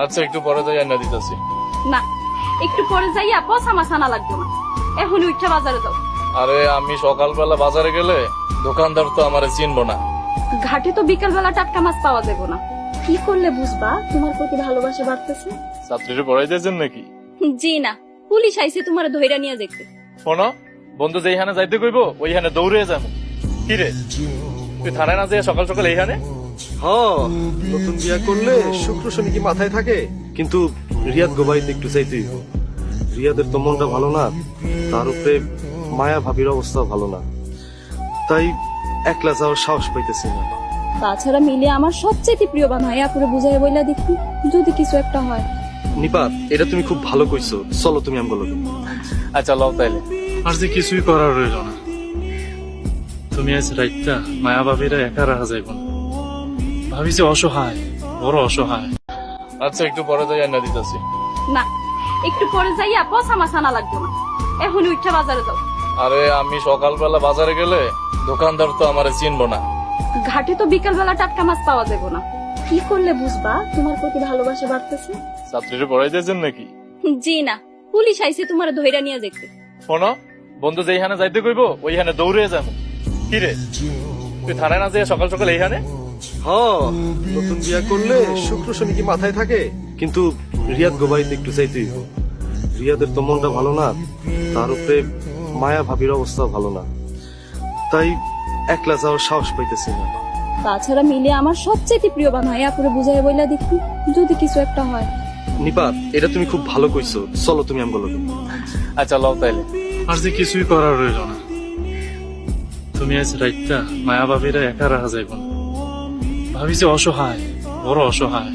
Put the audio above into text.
আচ্ছা একটু পরে যাই আইনা দিতেছি। না, একটু পরে যাইয়া পচা মাছ আনা লাগবে না, এখন উঠা বাজারে যাও। আরে আমি সকালবেলা বাজারে গেলে দোকানদার তো আমারে চিনবো না। ঘাটে তো বিকাল বেলা টাটকা মাছ পাওয়া যাবে না। কি করলে বুঝবা তোমার প্রতি ভালোবাসা বাড়তেছে? ছাত্রীরা পড়াই দিয়েছেন নাকি? জি না, পুলিশ আইছে তোমার ধইরা নিয়ে যেতে। শোনো, বন্ধু যেইখানে যাইতে কইবো ওইখানে দৌড়ে যাবো। কি রে, তুই থানায় না যাই সকাল সকাল এইখানে? হ্যাঁ, নতুন বিয়া করলে শুক্র শনি কি মাথায় থাকে? কিন্তু রিয়াদ গোবাইতে একটু চাইতে হইব। রিয়াদের তো মনটা ভালো না, তার উপরে মায়া ভাবির অবস্থা ভালো না, তাই একলা যাওয়ার সাহস পাইতেছি না। তাছাড়া মিলে আমার সবচেয়ে প্রিয় বানাইয়া পুরো বুঝাই বইলা দেখি, যদি কিছু একটা হয়। নিপাত, এটা তুমি খুব ভালো কইছো, চলো তুমি আমগুলো। আচ্ছা লও তাইলে। আর যে কিছুই করার রইল না। তুমি আজ রাইতটা মায়া ভাবিরা একা রাখা যাইব না। ভাবি যে অসহায়, বড় অসহায়। আচ্ছা একটু পরে যাই আইনা দিতেছি। না, একটু পরে যাইয়া পচা মাছ আনা লাগবে না, এখন উঠা বাজারে যাও। আরে আমি সকালবেলা বাজারে গেলে দোকানদার তো আমারে চিনবো না। ঘাটে তো বিকাল বেলা টাটকা মাছ পাওয়া যাবে না। কি করলে বুঝবা তোমার প্রতি ভালোবাসা বাড়তেছে? ছাত্রীরা পড়াই দিয়েছেন নাকি? জি না, পুলিশ আইছে তোমার ধইরা নিয়ে যেতে। শোনো, বন্ধু যেইখানে যাইতে কইবো ওইখানে দৌড়ে যাবো। কি রে, তুই থানায় না যাই সকাল সকাল এইখানে? হ্যাঁ, নতুন বিয়া করলে শুক্র শনি কি মাথায় থাকে? কিন্তু রিয়াদ গোবাইতে একটু চাইতে হইব। রিয়াদের তো মনটা ভালো না, তার উপরে মায়া ভাবির অবস্থা ভালো না, তাই একলা যাওয়ার সাহস পাইতেছি না। তাছাড়া মিলে আমার সবচেয়ে প্রিয় বানাইয়া পুরো বুঝাই বইলা দেখি, যদি কিছু একটা হয়। নিপাত, এটা তুমি খুব ভালো কইছো, চলো তুমি আমগুলো। আচ্ছা লও তাইলে। আর যে কিছুই করার রইল না। তুমি আজ রাইতটা মায়া ভাবিরা একা রাখা যাইব না। ভাবি যে অসহায়, বড় অসহায়।